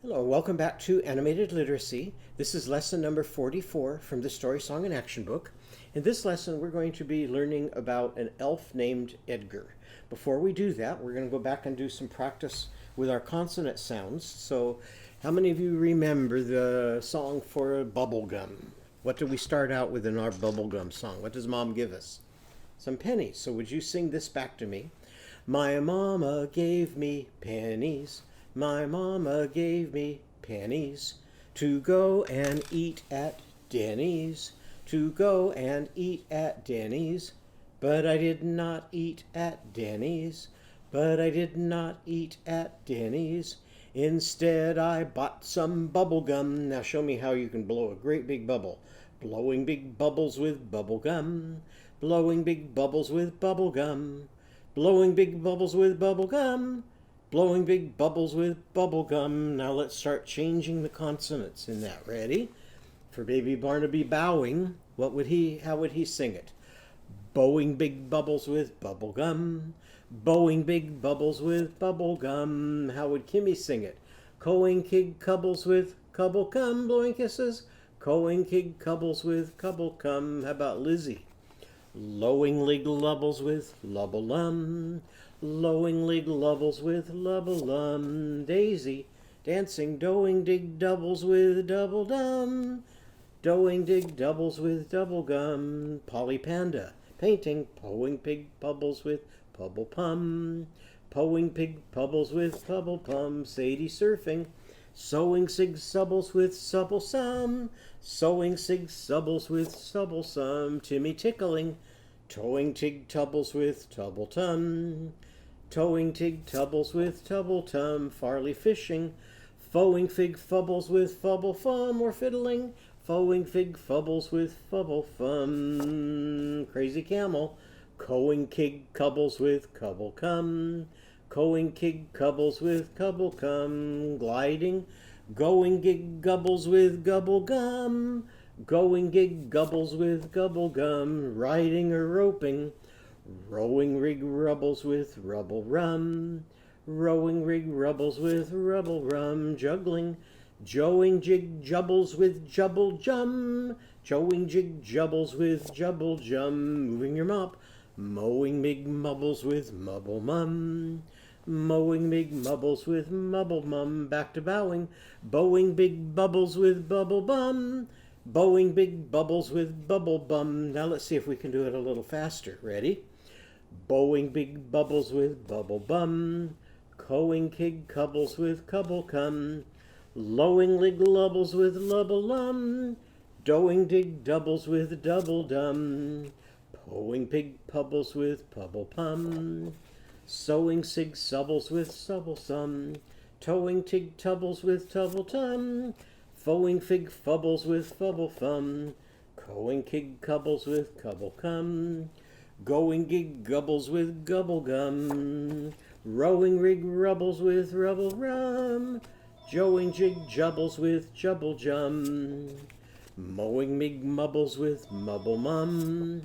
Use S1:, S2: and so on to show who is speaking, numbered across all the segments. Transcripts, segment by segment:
S1: Hello, welcome back to Animated Literacy. This is lesson number 44 from the Story, Song, and Action book. In this lesson, we're going to be learning about an elf named Edgar. Before we do that, we're going to go back and do some practice with our consonant sounds. So, how many of you remember the song for bubblegum? What do we start out with in our bubblegum song? What does Mom give us? Some pennies. So would you sing this back to me? My mama gave me pennies. My mama gave me pennies to go and eat at Denny's, to go and eat at Denny's. But I did not eat at Denny's, but I did not eat at Denny's. Instead, I bought some bubble gum. Now show me how you can blow a great big bubble. Blowing big bubbles with bubble gum, blowing big bubbles with bubble gum, blowing big bubbles with bubble gum. Blowing big bubbles with bubble gum. Now let's start changing the consonants in that. Ready? For baby Barnaby bowing, how would he sing it? Bowing big bubbles with bubble gum. Bowing big bubbles with bubble gum. How would Kimmy sing it? Coing kig cubbles with cubble cum. Blowing kisses. Coing kig cubbles with cubble cum. How about Lizzie? Lowing lig lubbles with lubble lum. Lowing lig lubbles with lubble lum. Daisy dancing doing dig doubles with double dum. Doing dig doubles with double gum. Polly Panda painting poing pig bubbles with pubble pum. Poing pig bubbles with pubble pum. Sadie surfing sewing sig subbles with subble sum. Sewing sig subbles with subble sum. Timmy tickling towing tig tubbles with tubble tum. Towing tig tubbles with tubble tum. Farley fishing fowing fig fubbles with fubble fum. Or fiddling fowing fig fubbles with fubble fum. Crazy camel coing kig cubbles with cubble cum. Coing kig cubbles with cubble cum. Gliding going gig gubbles with gubble gum. Going gig gubbles with gubble gum. Riding or roping rowing rig rubbles with rubble rum. Rowing rig rubbles with rubble rum. Juggling joeing jig jubbles with jubble jum. Joeing jig jubbles with jubble jum. Moving your mop mowing mig mubbles with mubble mum. Mowing big mubbles with mubble mum. Back to bowing bowing big bubbles with bubble bum. Bowing big bubbles with bubble bum. Now let's see if we can do it a little faster. Ready? Bowing big bubbles with bubble bum. Coing kig cubbles with cubble cum. Lowing lig lubbles with lubble lum. Doing dig doubles with double dum. Poing pig pubbles with pubble pum. Sewing sig subbles with subble sum. Towing tig tubbles with tubble tum. Fowing fig fubbles with fubble fum. Coing kig cubbles with cubble cum. Going gig gubbles with gubble gum. Rowing rig rubbles with rubble rum. Joeing jig jubbles with jubble jum. Mowing mig mubbles with mubble mum.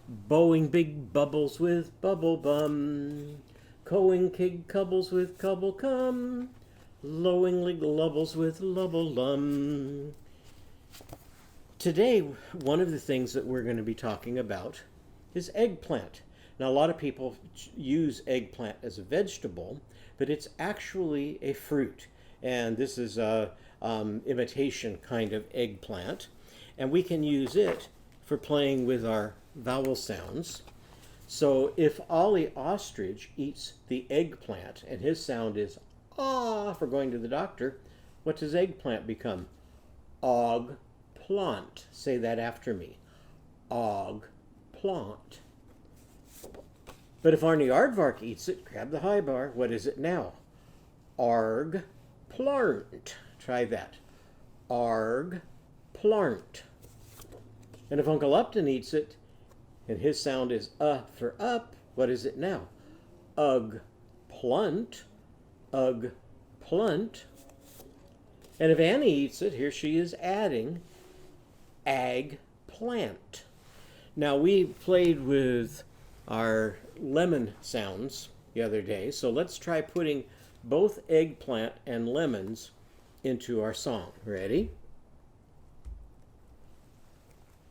S1: Bowing big bubbles with bubble bum. Coing kig cubbles with cubble cum. Lowing lig lubbles with lubble lum. Today, one of the things that we're going to be talking about is eggplant. Now, a lot of people use eggplant as a vegetable, but it's actually a fruit. And this is a imitation kind of eggplant. And we can use it for playing with our vowel sounds. So if Ollie Ostrich eats the eggplant and his sound is ah for going to the doctor, what does eggplant become? Og plant. Say that after me. Og plant. But if Arnie Aardvark eats it, grab the high bar. What is it now? Arg plant. Try that. Arg plant. And if Uncle Upton eats it, and his sound is for up, what is it now? Ug plunt. Ug plunt. And if Annie eats it, here she is adding ag plant. Now we played with our lemon sounds the other day, so let's try putting both eggplant and lemons into our song. Ready?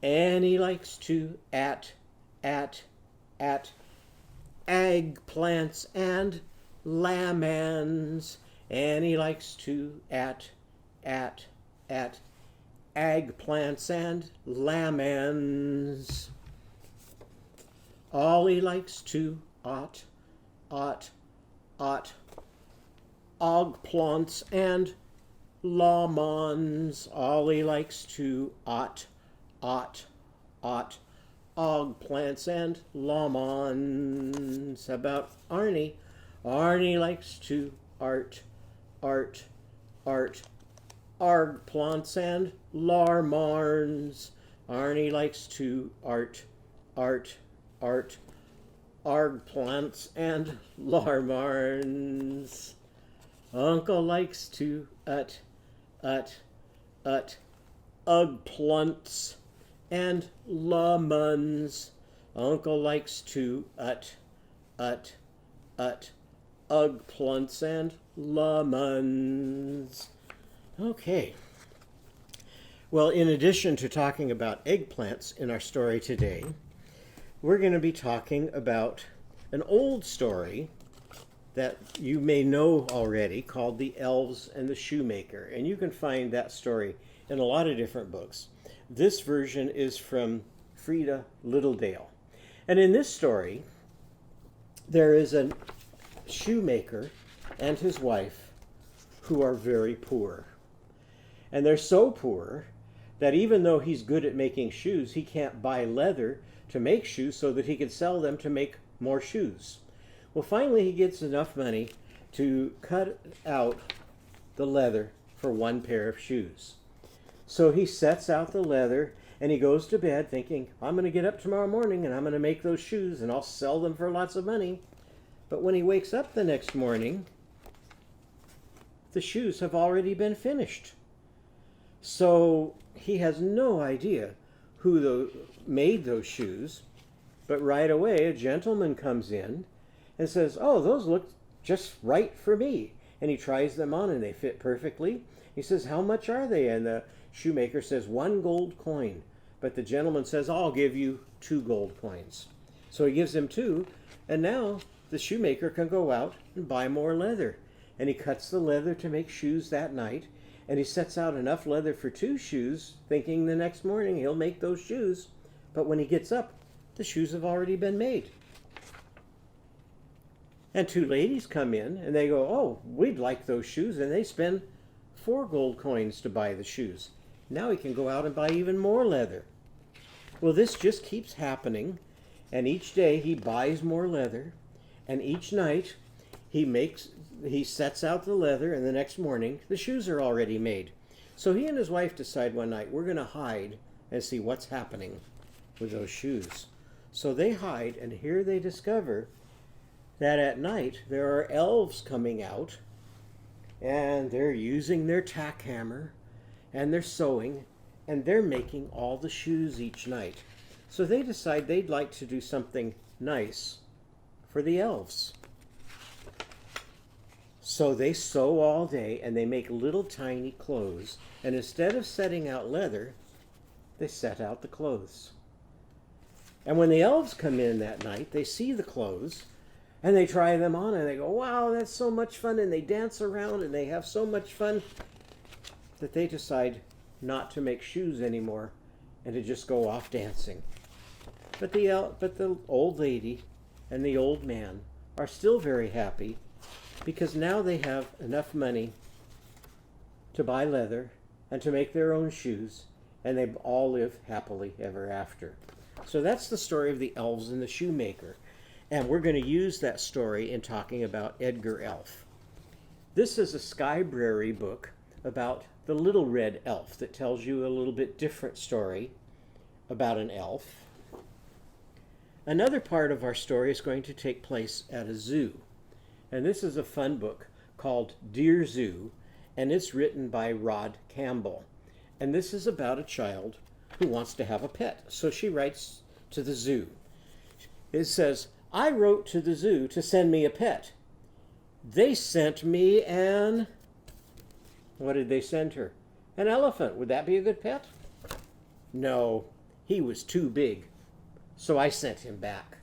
S1: Annie likes to at eggplants and lamans. Annie likes to at eggplants and lamans. Ollie likes to eggplants and lamans. Ollie likes to eggplants and lamans. About Arnie? Arnie likes to eggplants and larmarns. Arnie likes to eggplants and larmarns. Uncle likes to eggplants and lemons. Uncle likes to eggplants and lemons. Okay. Well, in addition to talking about eggplants in our story today, we're going to be talking about an old story that you may know already called The Elves and the Shoemaker. And you can find that story in a lot of different books. This version is from Frida Littledale. And in this story, there is a shoemaker and his wife who are very poor. And they're so poor that even though he's good at making shoes, he can't buy leather to make shoes so that he can sell them to make more shoes. Well, finally he gets enough money to cut out the leather for one pair of shoes. So he sets out the leather and he goes to bed thinking, I'm going to get up tomorrow morning and I'm going to make those shoes and I'll sell them for lots of money. But when he wakes up the next morning, the shoes have already been finished. So he has no idea who made those shoes, but right away a gentleman comes in and says, oh, those look just right for me. And he tries them on and they fit perfectly. He says, how much are they? And the shoemaker says, 1 gold coin. But the gentleman says, I'll give you 2 gold coins. So he gives him 2, and now the shoemaker can go out and buy more leather. And he cuts the leather to make shoes that night, and he sets out enough leather for 2 shoes, thinking the next morning he'll make those shoes. But when he gets up, the shoes have already been made. And 2 ladies come in, and they go, oh, we'd like those shoes, and they spend 4 gold coins to buy the shoes. Now he can go out and buy even more leather. Well, this just keeps happening, and each day he buys more leather, and each night he sets out the leather, and the next morning the shoes are already made. So he and his wife decide one night, we're going to hide and see what's happening with those shoes. So they hide, and here they discover that at night there are elves coming out, and they're using their tack hammer, and they're sewing, and they're making all the shoes each night. So they decide they'd like to do something nice for the elves. So they sew all day, and they make little tiny clothes, and instead of setting out leather, they set out the clothes. And when the elves come in that night, they see the clothes, and they try them on, and they go, wow, that's so much fun, and they dance around, and they have so much fun that they decide not to make shoes anymore and to just go off dancing. But the old lady and the old man are still very happy because now they have enough money to buy leather and to make their own shoes, and they all live happily ever after. So that's the story of the elves and the shoemaker. And we're going to use that story in talking about Edgar Elf. This is a Skybrary book about the little red elf that tells you a little bit different story about an elf. Another part of our story is going to take place at a zoo. And this is a fun book called Dear Zoo, and it's written by Rod Campbell. And this is about a child who wants to have a pet. So she writes to the zoo. It says, I wrote to the zoo to send me a pet. They sent me an What did they send her? An elephant. Would that be a good pet? No, he was too big. So I sent him back.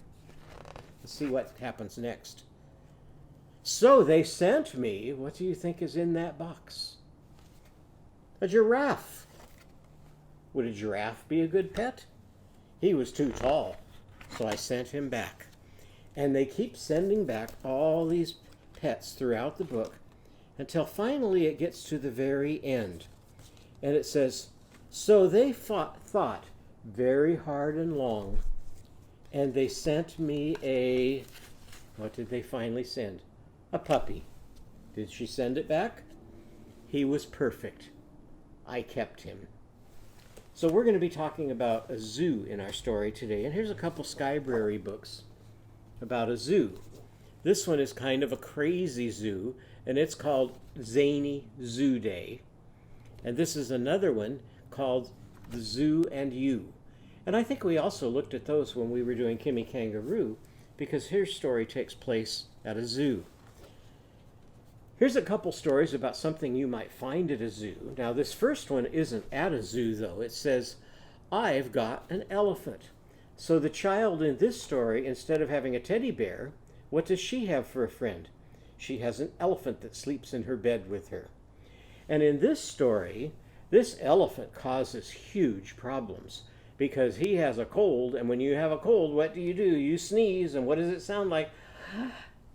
S1: Let's see what happens next. So they sent me, what do you think is in that box? A giraffe. Would a giraffe be a good pet? He was too tall, so I sent him back. And they keep sending back all these pets throughout the book until finally it gets to the very end. And it says, so they thought very hard and long, and they sent me a, what did they finally send? A puppy. Did she send it back? He was perfect. I kept him. So we're going to be talking about a zoo in our story today. And here's a couple Skybrary books about a zoo. This one is kind of a crazy zoo, and it's called Zany Zoo Day. And this is another one called The Zoo and You. And I think we also looked at those when we were doing Kimmy Kangaroo, because her story takes place at a zoo. Here's a couple stories about something you might find at a zoo. Now, this first one isn't at a zoo, though. It says, I've got an elephant. So the child in this story, instead of having a teddy bear, what does she have for a friend? She has an elephant that sleeps in her bed with her. And in this story, this elephant causes huge problems because he has a cold, and when you have a cold, what do? You sneeze, and what does it sound like?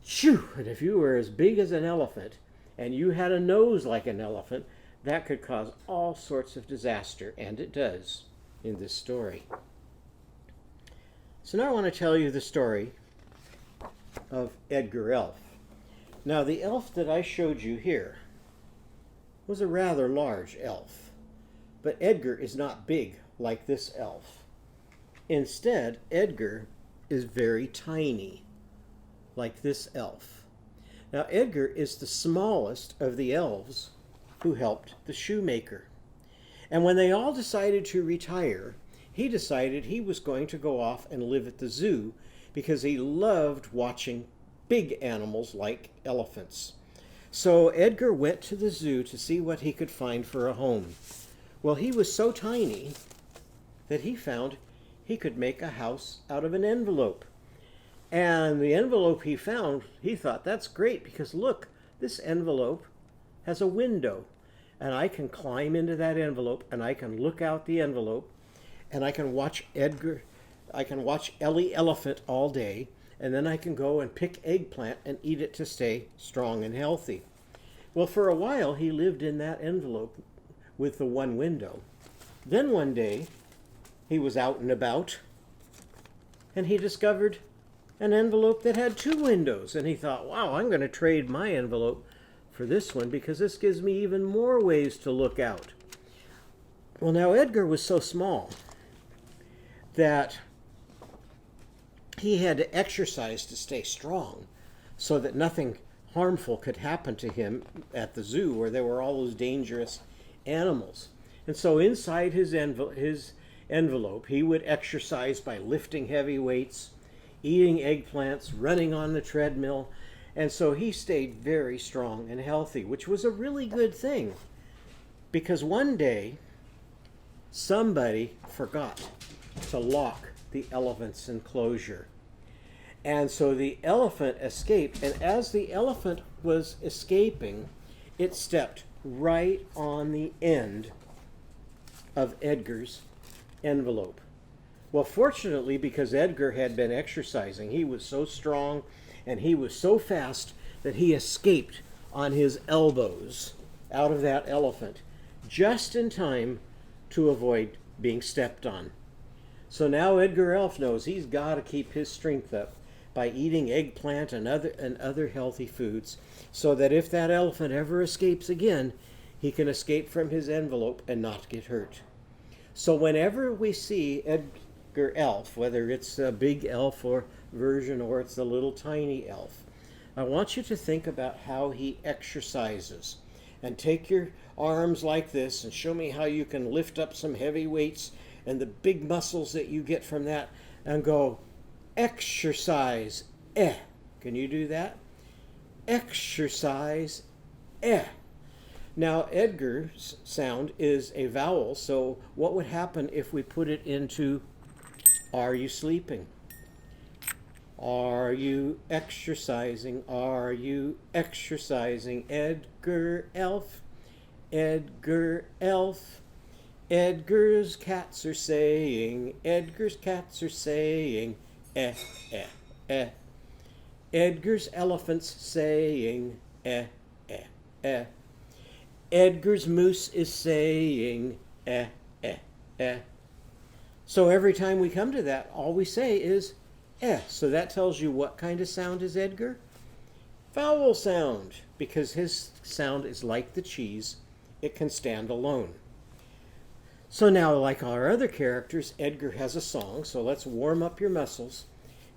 S1: Shoo! And if you were as big as an elephant and you had a nose like an elephant, that could cause all sorts of disaster, and it does in this story. So now I want to tell you the story of Edgar Elf. Now, the elf that I showed you here was a rather large elf, but Edgar is not big like this elf. Instead, Edgar is very tiny, like this elf. Now, Edgar is the smallest of the elves who helped the shoemaker. And when they all decided to retire, he decided he was going to go off and live at the zoo because he loved watching big animals like elephants. So Edgar went to the zoo to see what he could find for a home. Well, he was so tiny that he found he could make a house out of an envelope. And the envelope he found, he thought, that's great because look, this envelope has a window. And I can climb into that envelope and I can look out the envelope and I can watch Ellie Elephant all day, and then I can go and pick eggplant and eat it to stay strong and healthy. Well, for a while he lived in that envelope with the one window. Then one day he was out and about and he discovered an envelope that had two windows, and he thought, wow, I'm going to trade my envelope for this one because this gives me even more ways to look out. Well, now Edgar was so small that he had to exercise to stay strong so that nothing harmful could happen to him at the zoo where there were all those dangerous animals. And so inside his envelope, he would exercise by lifting heavy weights, eating eggplants, running on the treadmill. And so he stayed very strong and healthy, which was a really good thing. Because one day, somebody forgot to lock the elephant's enclosure. And so the elephant escaped, and as the elephant was escaping, it stepped right on the end of Edgar's envelope. Well, fortunately, because Edgar had been exercising, he was so strong and he was so fast that he escaped on his elbows out of that elephant just in time to avoid being stepped on. So now Edgar Elf knows he's got to keep his strength up by eating eggplant and other healthy foods so that if that elephant ever escapes again, he can escape from his envelope and not get hurt. So whenever we see Edgar Elf, whether it's a big elf or version or it's a little tiny elf, I want you to think about how he exercises. And take your arms like this and show me how you can lift up some heavy weights and the big muscles that you get from that, and go, exercise, Can you do that? Exercise, Now, Edgar's sound is a vowel, so what would happen if we put it into are you sleeping? Are you exercising? Are you exercising? Edgar Elf, Edgar Elf. Edgar's cats are saying, Edgar's cats are saying, eh, eh, eh. Edgar's elephant's saying, eh, eh, eh. Edgar's moose is saying, eh, eh, eh. So every time we come to that, all we say is, eh. So that tells you what kind of sound is Edgar? Vowel sound, because his sound is like the cheese. It can stand alone. So now, like our other characters, Edgar has a song. So let's warm up your muscles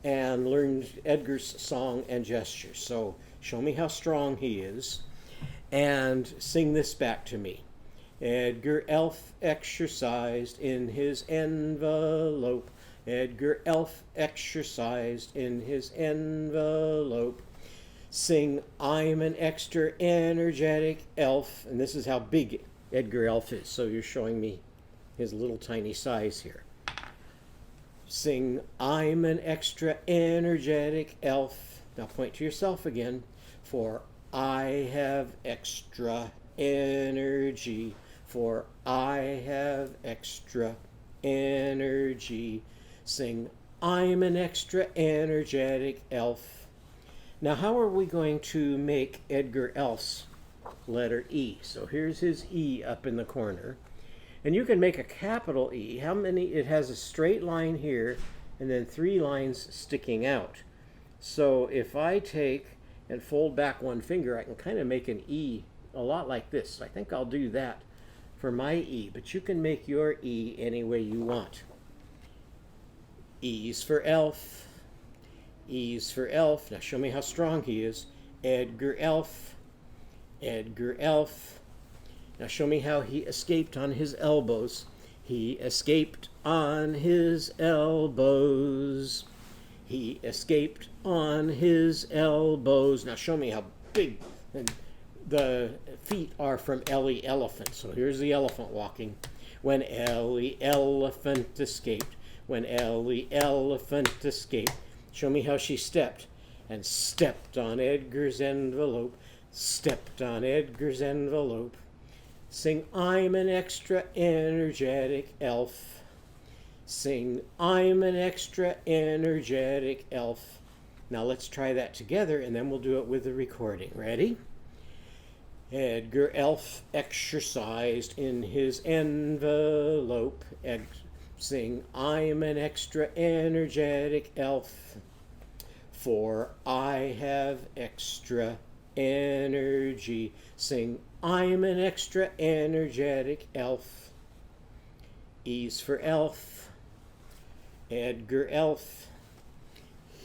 S1: and learn Edgar's song and gestures. So show me how strong he is and sing this back to me. Edgar Elf exercised in his envelope. Edgar Elf exercised in his envelope. Sing, I'm an extra energetic elf. And this is how big Edgar Elf is. So you're showing me his little tiny size here. Sing, I'm an extra energetic elf. Now point to yourself again. For I have extra energy. For I have extra energy. Sing, I'm an extra energetic elf. Now how are we going to make Edgar Elf's letter E? So here's his E up in the corner. And you can make a capital E. How many? It has a straight line here and then 3 lines sticking out. So if I take and fold back one finger, I can kind of make an E a lot like this. I think I'll do that for my E, but you can make your E any way you want. E's for elf. E's for elf. Now show me how strong he is. Edgar Elf. Edgar Elf. Now show me how he escaped on his elbows. He escaped on his elbows. He escaped on his elbows. Now show me how big the feet are from Ellie Elephant. So here's the elephant walking. When Ellie Elephant escaped. When Ellie Elephant escaped. Show me how she stepped. And stepped on Edgar's envelope. Stepped on Edgar's envelope. Sing, I'm an extra energetic elf. Sing, I'm an extra energetic elf. Now let's try that together and then we'll do it with the recording. Ready? Edgar Elf exercised in his envelope. Sing, I'm an extra energetic elf. For I have extra energy. Sing, I'm an extra energetic elf. E's for elf. Edgar Elf.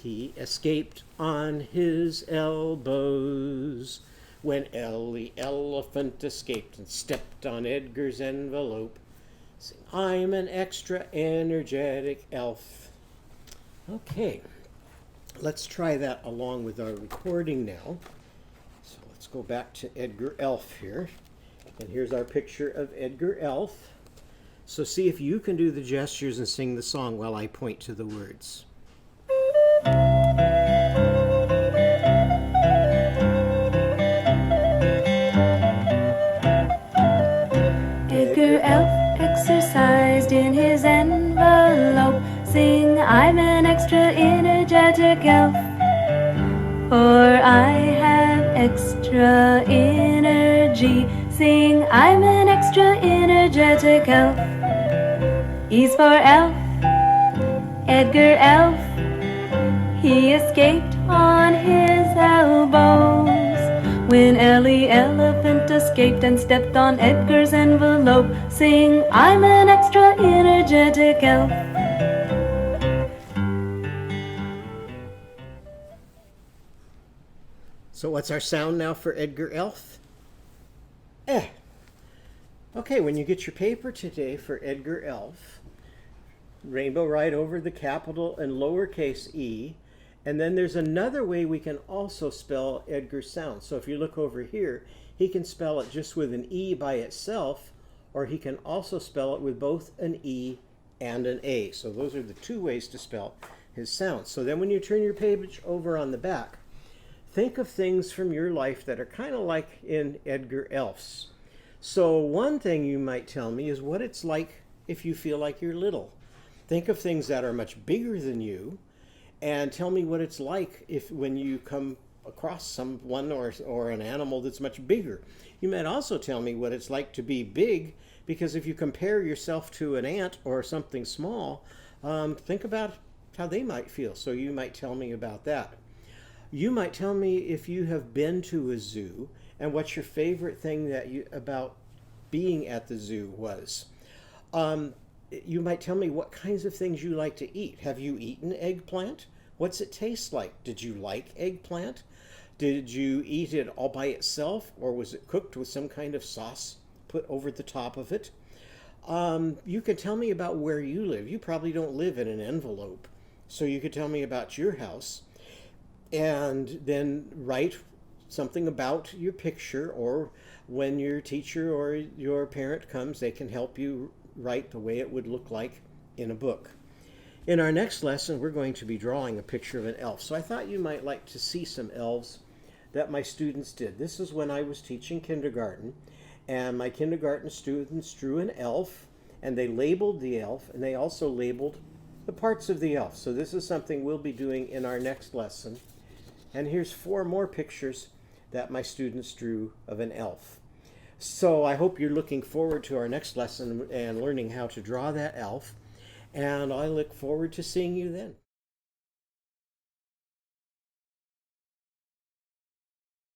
S1: He escaped on his elbows. When Ellie Elephant escaped and stepped on Edgar's envelope. Sing, I'm an extra energetic elf. Okay, let's try that along with our recording now. So let's go back to Edgar Elf here. And here's our picture of Edgar Elf. So see if you can do the gestures and sing the song while I point to the words.
S2: Edgar Elf exercised in his envelope. Sing, I'm an extra energetic elf. For I have extra energy. Sing, I'm an extra energetic elf. E's for elf. Edgar Elf. He escaped on his elbows. When Ellie Elephant escaped and stepped on Edgar's envelope. Sing, I'm an extra energetic elf.
S1: So what's our sound now for Edgar Elf? Eh. Okay, when you get your paper today for Edgar Elf, rainbow right over the capital and lowercase e, And then there's another way we can also spell Edgars Sound. So if you look over here, he can spell it just with an E by itself, or he can also spell it with both an E and an A. So those are the two ways to spell his sounds. So then when you turn your page over on the back, think of things from your life that are kind of like in Edgar Elf's. So one thing you might tell me is what it's like if you feel like you're little. Think of things that are much bigger than you, and tell me what it's like if when you come across someone or an animal that's much bigger. You might also tell me what it's like to be big, because if you compare yourself to an ant or something small, think about how they might feel. So you might tell me about that. You might tell me if you have been to a zoo and what your favorite thing about being at the zoo was. You might tell me what kinds of things you like to eat. Have you eaten eggplant? What's it taste like? Did you like eggplant? Did you eat it all by itself, or was it cooked with some kind of sauce put over the top of it? You could tell me about where you live. You probably don't live in an envelope, so you could tell me about your house, and then write something about your picture, or when your teacher or your parent comes, they can help you write the way it would look like in a book. In our next lesson, we're going to be drawing a picture of an elf. So I thought you might like to see some elves that my students did. This is when I was teaching kindergarten, and my kindergarten students drew an elf, and they labeled the elf, and they also labeled the parts of the elf. So this is something we'll be doing in our next lesson. And here's 4 more pictures that my students drew of an elf. So I hope you're looking forward to our next lesson and learning how to draw that elf. And I look forward to seeing you then.